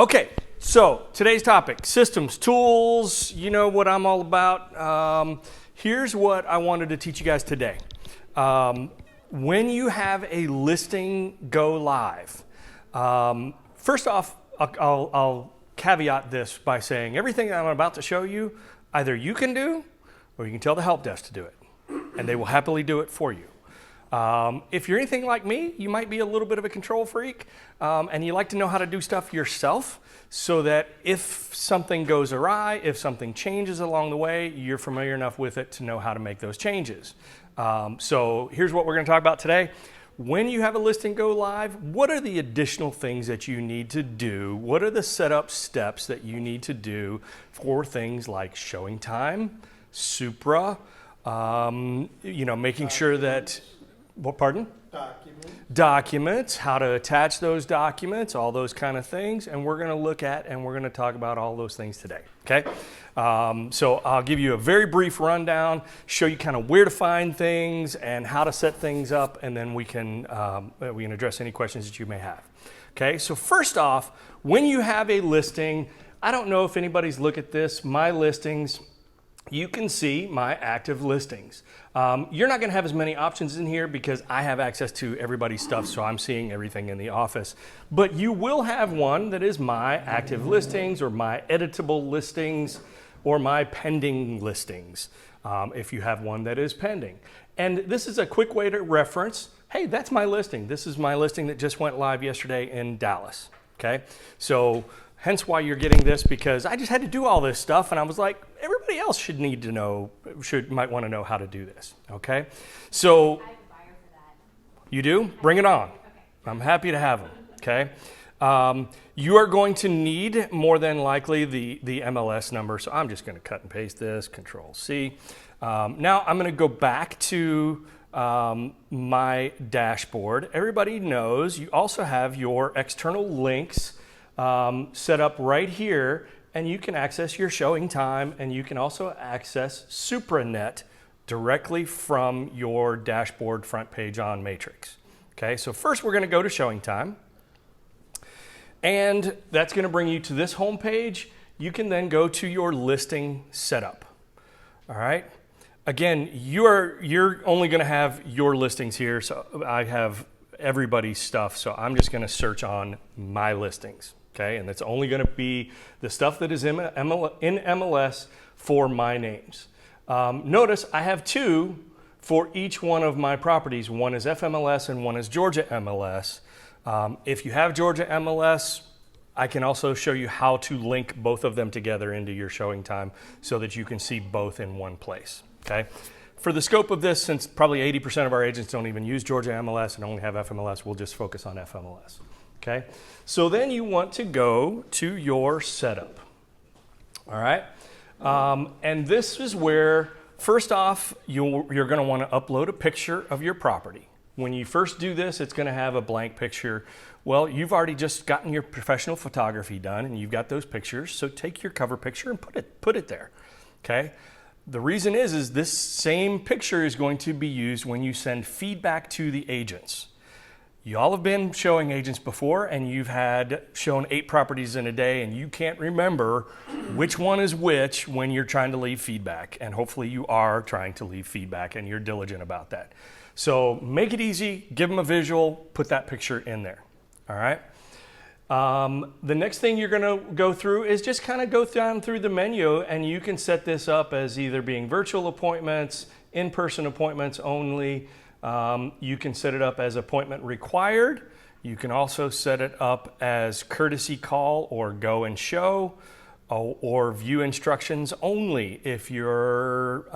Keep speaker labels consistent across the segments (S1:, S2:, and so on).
S1: Okay, so today's topic, systems, tools, you know what I'm all about. Here's what I wanted to teach you guys today. When you have a listing go live, first off, I'll caveat this by saying everything that I'm about to show you, either you can do or you can tell the help desk to do it, and they will happily do it for you. If you're anything like me, you might be a little bit of a control freak, and you like to know how to do stuff yourself so that if something goes awry, if something changes along the way, you're familiar enough with it to know how to make those changes. So here's what we're going to talk about today. When you have a listing go live, what are the additional things that you need to do? What are the setup steps that you need to do for things like showing time, Supra, making sure that... What, pardon? Documents, how to attach those documents, all those kind of things. And we're going to look at and we're going to talk about all those things today. Okay? So I'll give you a very brief rundown, show you kind of where to find things and how to set things up, and then we can address any questions that you may have. Okay? So first off, when you have a listing, I don't know if anybody's looked at this, my listings, you can see my active listings. You're not going to have as many options in here because I have access to everybody's stuff, so I'm seeing everything in the office. But you will have one that is my active listings or my editable listings or my pending listings, if you have one that is pending. And this is a quick way to reference, hey, that's my listing. This is my listing that just went live yesterday in Dallas. Okay, so hence why you're getting this, because I just had to do all this stuff and I was like, everybody else should need to know, might want to know how to do this, okay? So,
S2: I have a buyer for that.
S1: You do? Bring it on.
S2: Okay.
S1: I'm happy to have them, okay? You are going to need more than likely the MLS number, so I'm just going to cut and paste this, Control C. Now I'm going to go back to my dashboard. Everybody knows you also have your external links set up right here, and you can access your showing time, and you can also access SupraNet directly from your dashboard front page on Matrix. Okay, so first we're going to go to showing time, and that's going to bring you to this home page. You can then go to your listing setup. All right. Again, you're only going to have your listings here, so I have everybody's stuff, so I'm just going to search on my listings. Okay, and it's only going to be the stuff that is in MLS for my names. Notice I have two for each one of my properties. One is FMLS and one is Georgia MLS. If you have Georgia MLS, I can also show you how to link both of them together into your showing time so that you can see both in one place. Okay. For the scope of this, since probably 80% of our agents don't even use Georgia MLS and only have FMLS, we'll just focus on FMLS. Okay, so then you want to go to your setup. All right, and this is where, first off, you're going to want to upload a picture of your property. When you first do this, it's going to have a blank picture. Well, you've already just gotten your professional photography done, and you've got those pictures. So take your cover picture and put it there. Okay. The reason is this same picture is going to be used when you send feedback to the agents. You all have been showing agents before, and you've had shown 8 properties in a day, and you can't remember which one is which when you're trying to leave feedback. And hopefully you are trying to leave feedback and you're diligent about that. So make it easy, give them a visual, put that picture in there. All right. The next thing you're going to go through is just kind of go down through the menu, and you can set this up as either being virtual appointments, in-person appointments only. You can set it up as appointment required. You can also set it up as courtesy call or go and show, or view instructions only. If you're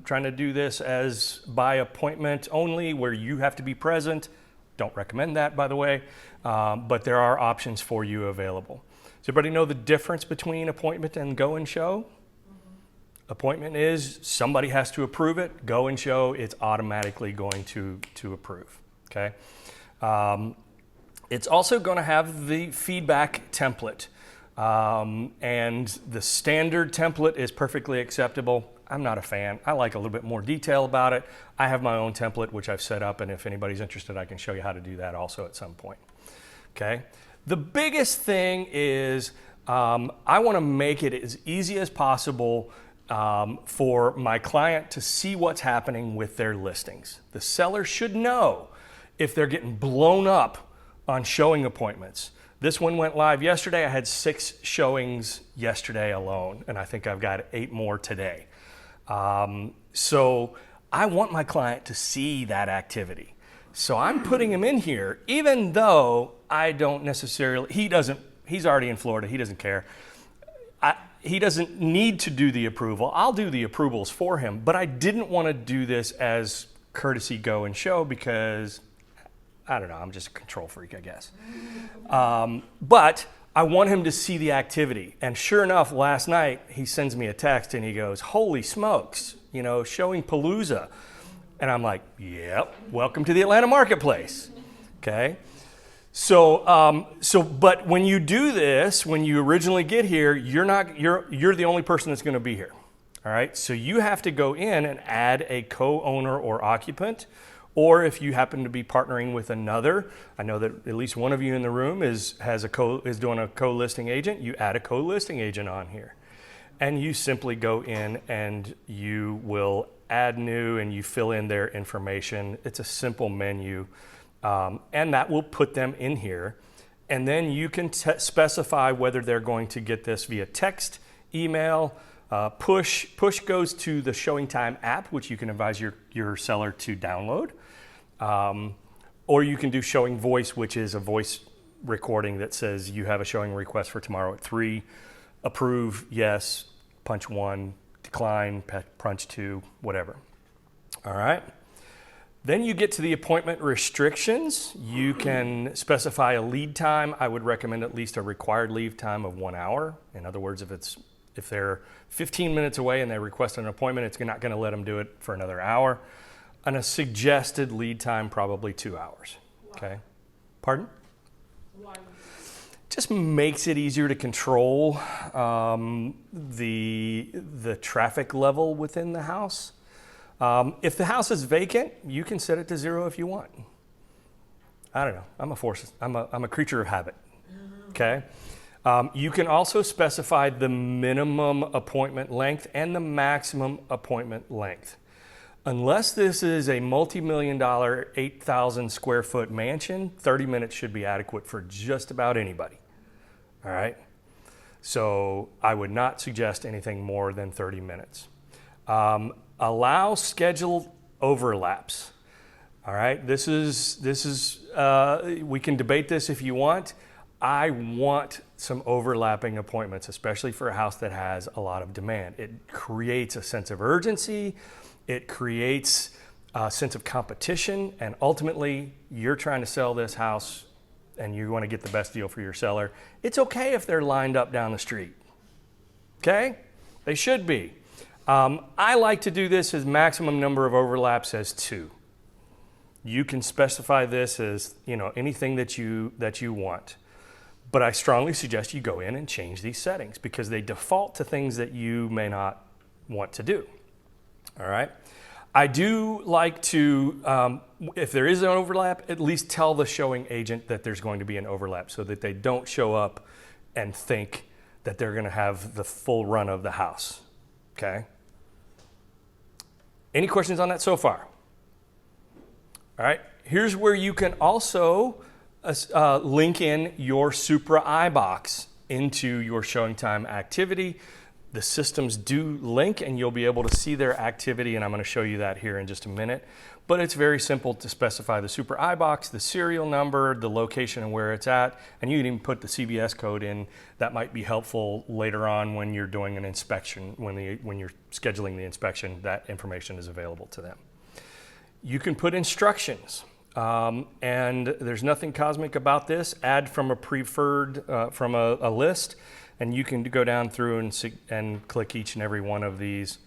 S1: trying to do this as by appointment only where you have to be present, don't recommend that, by the way, but there are options for you available. Does everybody know the difference between appointment and go and show? Appointment is somebody has to approve it. Go and show, it's automatically going to approve. Okay. It's also going to have the feedback template, and the standard template is perfectly acceptable. I'm not a fan. I like a little bit more detail about it. I have my own template which I've set up, and if anybody's interested, I can show you how to do that also at some point. Okay. The biggest thing is I want to make it as easy as possible for my client to see what's happening with their listings. The seller should know if they're getting blown up on showing appointments. This one went live yesterday. I had 6 showings yesterday alone, and I think I've got 8 more today. So I want my client to see that activity. So I'm putting him in here, even though I don't necessarily, he's already in Florida, he doesn't care. He doesn't need to do the approval. I'll do the approvals for him, but I didn't want to do this as courtesy go and show because, I don't know, I'm just a control freak, I guess. But I want him to see the activity. And sure enough, last night, he sends me a text and he goes, holy smokes, showing Palooza. And I'm like, yep, welcome to the Atlanta marketplace, okay? But when you do this, when you originally get here, you're the only person that's going to be here, all right? So you have to go in and add a co-owner or occupant, or if you happen to be partnering with another, I know that at least one of you in the room is doing a co-listing agent. You add a co-listing agent on here, and you simply go in and you will add new and you fill in their information. It's a simple menu. And that will put them in here. And then you can specify whether they're going to get this via text, email, push. Push goes to the Showing Time app, which you can advise your seller to download. Or you can do Showing Voice, which is a voice recording that says you have a showing request for tomorrow at 3. Approve, yes, punch 1, decline, punch 2, whatever. All right. Then you get to the appointment restrictions. You can specify a lead time. I would recommend at least a required lead time of 1 hour. In other words, if they're 15 minutes away and they request an appointment, it's not going to let them do it for another hour. And a suggested lead time, probably 2 hours. Okay. Pardon?
S3: 1.
S1: Just makes it easier to control the traffic level within the house. If the house is vacant, you can set it to 0 if you want. I don't know. I'm a creature of habit. Okay. You can also specify the minimum appointment length and the maximum appointment length. Unless this is a multi-million-dollar, 8,000 square foot mansion, 30 minutes should be adequate for just about anybody. All right. So I would not suggest anything more than 30 minutes. Allow scheduled overlaps. All right, this is we can debate this if you want. I want some overlapping appointments, especially for a house that has a lot of demand. It creates a sense of urgency. It creates a sense of competition, and ultimately, you're trying to sell this house, and you want to get the best deal for your seller. It's okay if they're lined up down the street. Okay, they should be. I like to do this as maximum number of overlaps as 2. You can specify this as anything that you want, but I strongly suggest you go in and change these settings because they default to things that you may not want to do. All right. I do like to, if there is an overlap, at least tell the showing agent that there's going to be an overlap so that they don't show up and think that they're going to have the full run of the house. Okay. Any questions on that so far? All right. Here's where you can also link in your Supra iBox into your showing time activity. The systems do link and you'll be able to see their activity, and I'm going to show you that here in just a minute. But it's very simple to specify the Supra iBox, the serial number, the location and where it's at, and you can even put the CVS code in. That might be helpful later on when you're doing an inspection, when you're scheduling the inspection, that information is available to them. You can put instructions, and there's nothing cosmic about this. Add from a preferred, from a list, and you can go down through and click each and every one of these,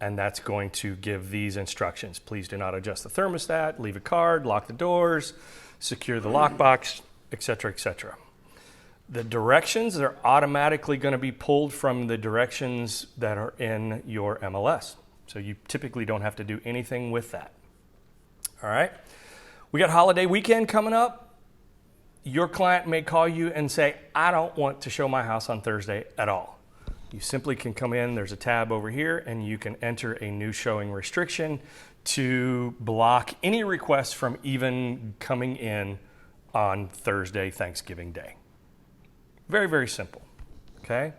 S1: and that's going to give these instructions. Please do not adjust the thermostat, leave a card, lock the doors, secure the lockbox, etc., etc. The directions are automatically going to be pulled from the directions that are in your MLS. So you typically don't have to do anything with that. All right. We got holiday weekend coming up. your client may call you and say, I don't want to show my house on Thursday at all. You simply can come in, there's a tab over here, and you can enter a new showing restriction to block any requests from even coming in on Thursday, Thanksgiving Day. Very, very simple, okay?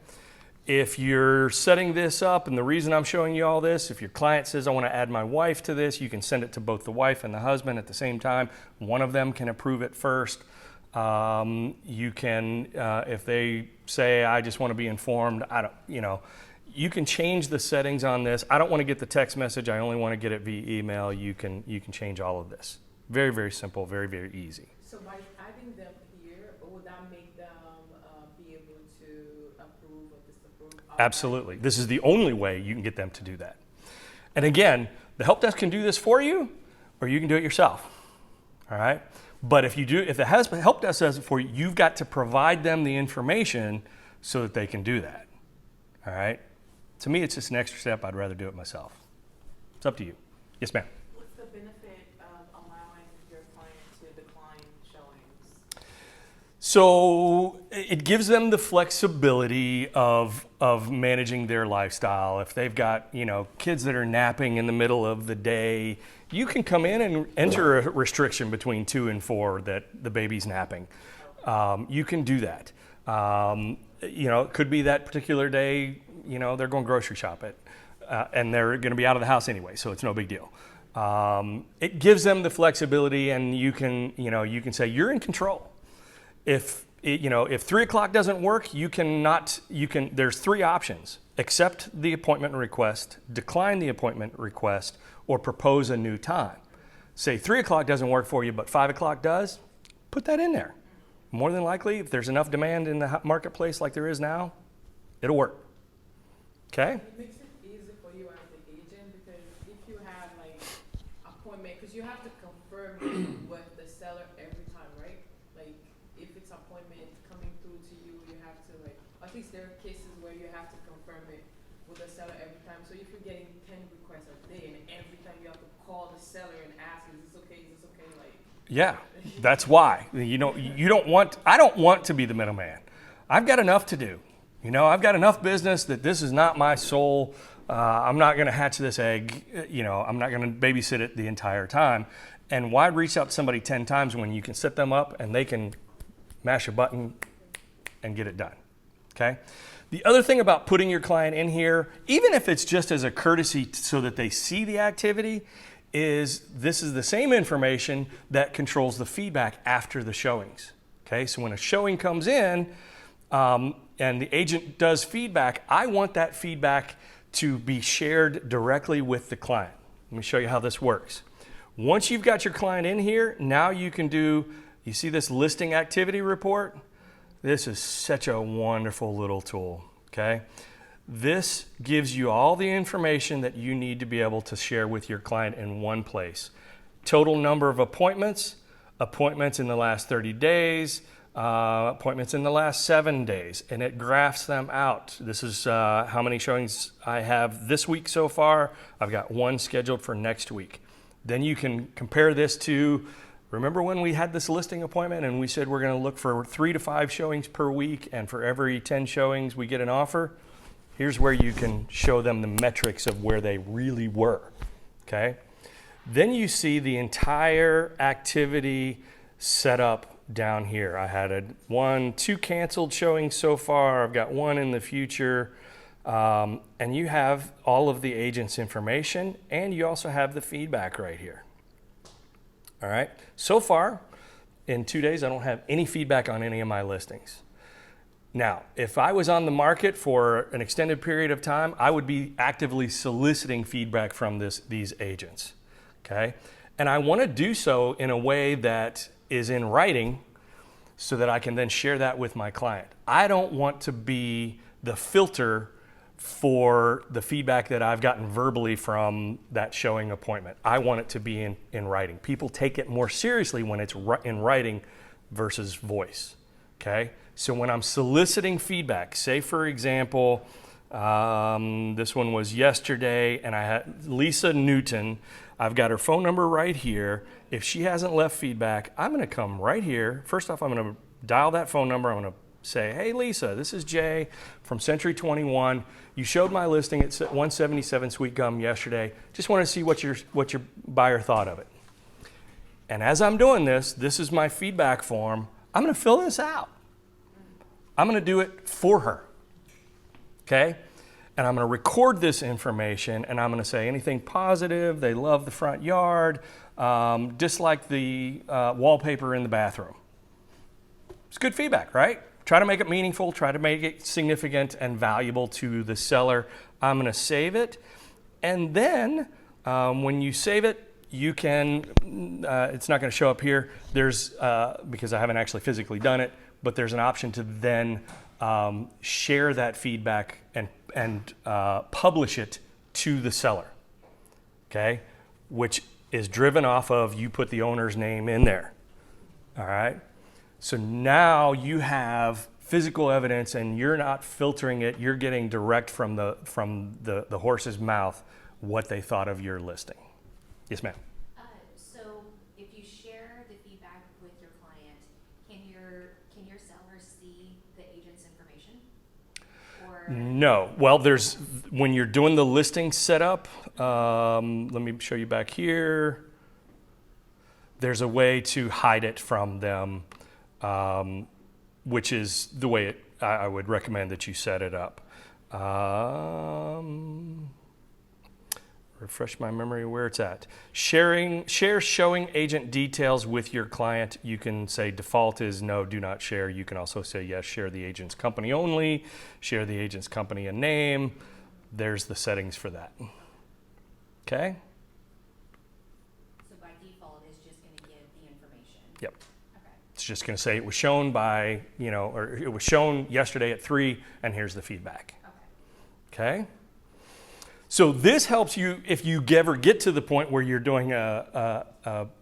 S1: If you're setting this up, and the reason I'm showing you all this, if your client says, I want to add my wife to this, you can send it to both the wife and the husband at the same time. One of them can approve it first. You can, if they say, I just want to be informed, you can change the settings on this. I don't want to get the text message. I only want to get it via email. You can change all of this. Very, very simple, very, very easy.
S3: So by adding them here, would that make them be able to approve or disapprove?
S1: Absolutely. This is the only way you can get them to do that. And again, the help desk can do this for you, or you can do it yourself. All right? But if the help desk does it for you, you've got to provide them the information so that they can do that. All right? To me, it's just an extra step. I'd rather do it myself. It's up to you. Yes, ma'am.
S3: What's the benefit of allowing your client to decline showings?
S1: So it gives them the flexibility of managing their lifestyle. If they've got, kids that are napping in the middle of the day, you can come in and enter a restriction between 2 and 4 that the baby's napping. You can do that. It could be that particular day, they're going grocery shop and they're going to be out of the house anyway, so it's no big deal. It gives them the flexibility, and you can say you're in control. If 3 o'clock doesn't work, there's 3 options: accept the appointment request, decline the appointment request, or propose a new time. Say 3 o'clock doesn't work for you, but 5 o'clock does, put that in there. More than likely, if there's enough demand in the marketplace like there is now, it'll work. Okay?
S3: It makes it easy for you as the agent, because if you have appointment, because you have to confirm with the seller every time, right? If it's appointment coming through to you, you have to at least there are cases where you have to confirm it with the seller every time. So if you're getting 10 requests a day and every time you have to call the seller and ask, is this okay?
S1: Yeah, that's why. I don't want to be the middleman. I've got enough to do. I've got enough business that this is not my sole. I'm not going to hatch this egg. I'm not going to babysit it the entire time. And why reach out to somebody 10 times when you can set them up and they can mash a button and get it done? Okay? The other thing about putting your client in here, even if it's just as a courtesy so that they see the activity, is this is the same information that controls the feedback after the showings. Okay, so when a showing comes in and the agent does feedback, I want that feedback to be shared directly with the client. Let me show you how this works. Once you've got your client in here, now you can you see this listing activity report? This is such a wonderful little tool, okay? This gives you all the information that you need to be able to share with your client in one place. Total number of appointments, appointments in the last 30 days, appointments in the last 7 days, and it graphs them out. This is how many showings I have this week so far. I've got 1 scheduled for next week. Then you can compare this to, remember when we had this listing appointment and we said we're going to look for 3 to 5 showings per week, and for every 10 showings we get an offer? Here's where you can show them the metrics of where they really were, okay? Then you see the entire activity set up down here. I had 2 canceled showings so far. I've got 1 in the future. And you have all of the agent's information, and you also have the feedback right here. All right? So far, in 2 days, I don't have any feedback on any of my listings. Now, if I was on the market for an extended period of time, I would be actively soliciting feedback from these agents, okay? And I want to do so in a way that is in writing so that I can then share that with my client. I don't want to be the filter for the feedback that I've gotten verbally from that showing appointment. I want it to be in writing. People take it more seriously when it's in writing versus voice, okay? So when I'm soliciting feedback, say for example, This one was yesterday, and I had Lisa Newton. I've got her phone number right here. If she hasn't left feedback, I'm going to come right here. First off, I'm going to dial that phone number. I'm going to say, hey, Lisa, this is Jay from Century 21. You showed my listing at 177 Sweet Gum yesterday. Just want to see what your buyer thought of it. And as I'm doing this, this is my feedback form. I'm going to fill this out. I'm going to do it for her. Okay? And I'm going to record this information, and I'm going to say anything positive. They love the front yard, dislike the wallpaper in the bathroom. It's good feedback, right? Try to make it meaningful, try to make it significant and valuable to the seller. I'm going to save it. And then when you save it, you can, it's not going to show up here. There's, because I haven't actually physically done it, but there's an option to then share that feedback and publish it to the seller, okay? Which is driven off of you put the owner's name in there, all right? So now you have physical evidence, and you're not filtering it. You're getting direct from the horse's mouth what they thought of your listing. Yes, ma'am.
S2: So if you share the feedback with your client, can your seller see the agent's information? Or
S1: No. Well, when you're doing the listing setup, let me show you back here. There's a way to hide it from them, which is the way I would recommend that you set it up. Refresh my memory where it's at. Share showing agent details with your client. You can say default is no, do not share. You can also say yes, share the agent's company only, share the agent's company and name. There's the settings for that. Okay?
S2: so by default, it's just going to give the information.
S1: Yep.
S2: Okay.
S1: It's just going to say it was shown by, or it was shown yesterday at 3, and here's the feedback.
S2: Okay.
S1: Okay? So this helps you if you ever get to the point where you're doing a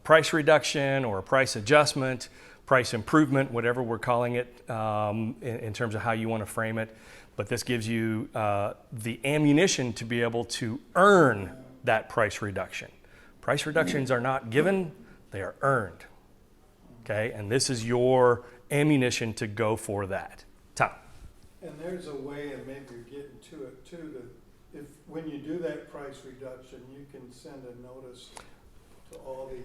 S1: price reduction or a price adjustment, price improvement, whatever we're calling it, in terms of how you want to frame it. But this gives you the ammunition to be able to earn that price reduction. Price reductions are not given, they are earned. Okay? And this is your ammunition to go for that. Tom.
S4: And there's a way, and maybe you're getting to it too, that if, when you do that price reduction, you can send a notice to all the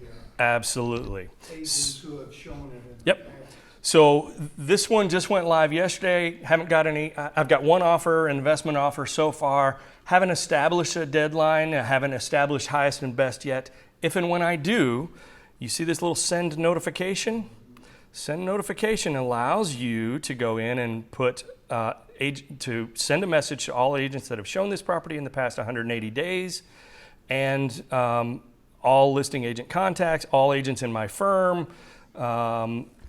S1: Absolutely.
S4: agents who have shown it in
S1: Yep.
S4: the past.
S1: So this one just went live yesterday. Haven't got any. I've got one offer, an investment offer so far. Haven't established a deadline. I haven't established highest and best yet. If and when I do, you see this little send notification? Send notification allows you to go in and put to send a message to all agents that have shown this property in the past 180 days, and all listing agent contacts, all agents in my firm.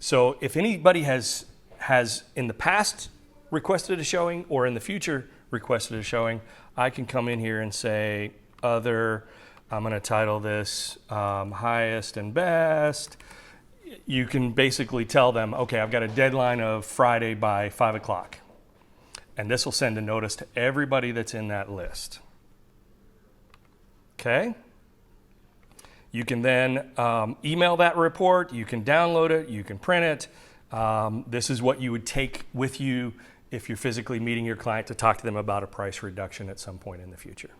S1: So if anybody has in the past requested a showing or in the future requested a showing, I can come in here and say other. I'm going to title this highest and best. You can basically tell them, okay, I've got a deadline of Friday by 5 o'clock. And this will send a notice to everybody that's in that list. Okay? You can then email that report. You can download it. You can print it. This is what you would take with you if you're physically meeting your client to talk to them about a price reduction at some point in the future.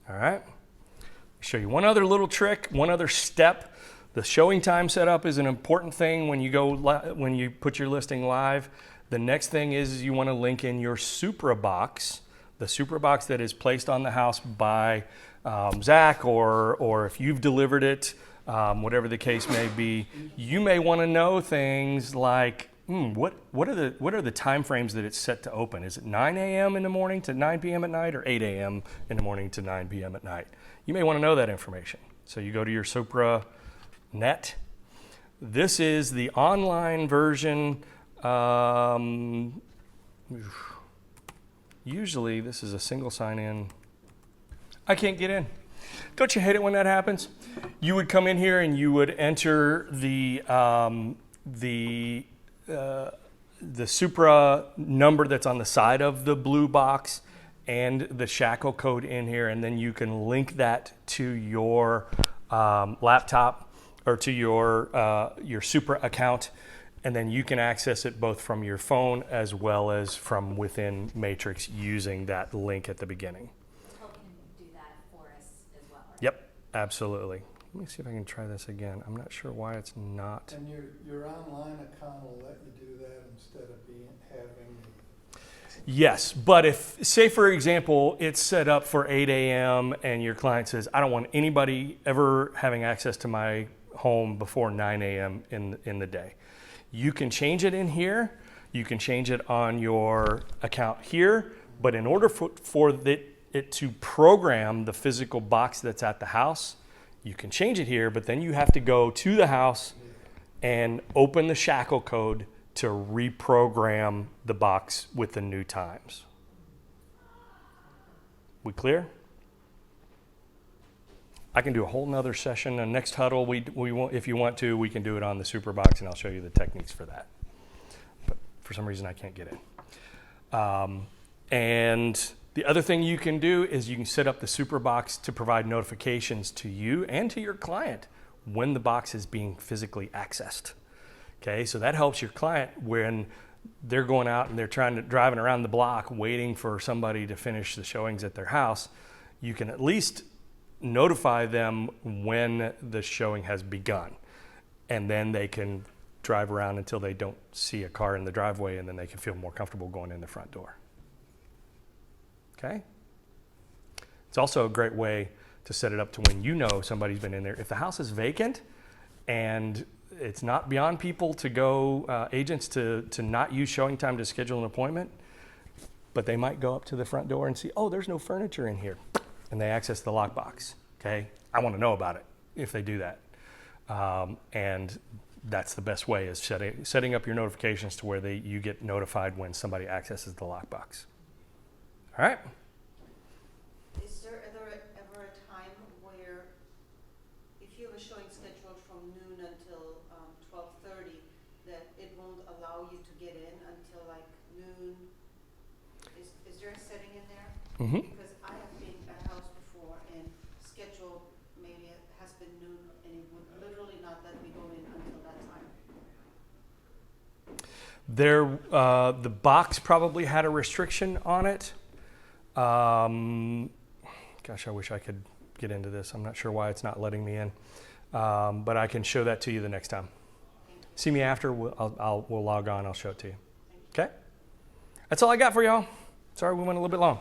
S1: All right? I'll show you one other little trick, one other step. The showing time setup is an important thing when you put your listing live. The next thing is you want to link in your Supra box, the Supra box that is placed on the house by Zach, or if you've delivered it, whatever the case may be. You may want to know things like, what are the time frames that it's set to open? Is it 9 a.m. in the morning to 9 p.m. at night, or 8 a.m. in the morning to 9 p.m. at night? You may want to know that information. So you go to your Supra net. This is the online version. Usually this is a single sign-in. I can't get in. Don't you hate it when that happens? You would come in here and you would enter the the Supra number that's on the side of the blue box and the shackle code in here, and then you can link that to your laptop or to your Supra account, and then you can access it both from your phone as well as from within Matrix using that link at the beginning.
S2: Huddle can do that for us as well, right?
S1: Yep, absolutely. Let me see if I can try this again. I'm not sure why it's not.
S4: And your online account will let you do that instead of having
S1: Yes, but if, say for example, it's set up for 8 a.m. and your client says, I don't want anybody ever having access to my home before 9 a.m. in the day. You can change it in here. You can change it on your account here. But in order for it to program the physical box that's at the house, you can change it here, but then you have to go to the house and open the shackle code to reprogram the box with the new times. We clear? I can do a whole nother session. And next huddle, we want, if you want to, we can do it on the Super box, and I'll show you the techniques for that. But for some reason, I can't get in. And the other thing you can do is you can set up the Super box to provide notifications to you and to your client when the box is being physically accessed. Okay, so that helps your client when they're going out and they're driving around the block waiting for somebody to finish the showings at their house. You can at least notify them when the showing has begun, and then they can drive around until they don't see a car in the driveway, and then they can feel more comfortable going in the front door. Okay? It's also a great way to set it up to when you know somebody's been in there. If the house is vacant and it's not beyond people to go, agents to not use showing time to schedule an appointment, but they might go up to the front door and see, oh, there's no furniture in here, and they access the lockbox. Okay? I want to know about it if they do that. And that's the best way, is setting up your notifications to where you get notified when somebody accesses the lockbox. All right?
S5: Is there ever a time where, if you have a showing scheduled from noon until 12:30, that it won't allow you to get in until like noon? Is there a setting in there?
S1: Mm-hmm.
S5: Because I have been at a house before and scheduled maybe it has been noon, and it would literally not let me go in until that time.
S1: The box probably had a restriction on it. Gosh, I wish I could get into this. I'm not sure why it's not letting me in, but I can show that to you the next time. See me after. We'll log on. I'll show it to you. Okay? That's all I got for y'all. Sorry we went a little bit long.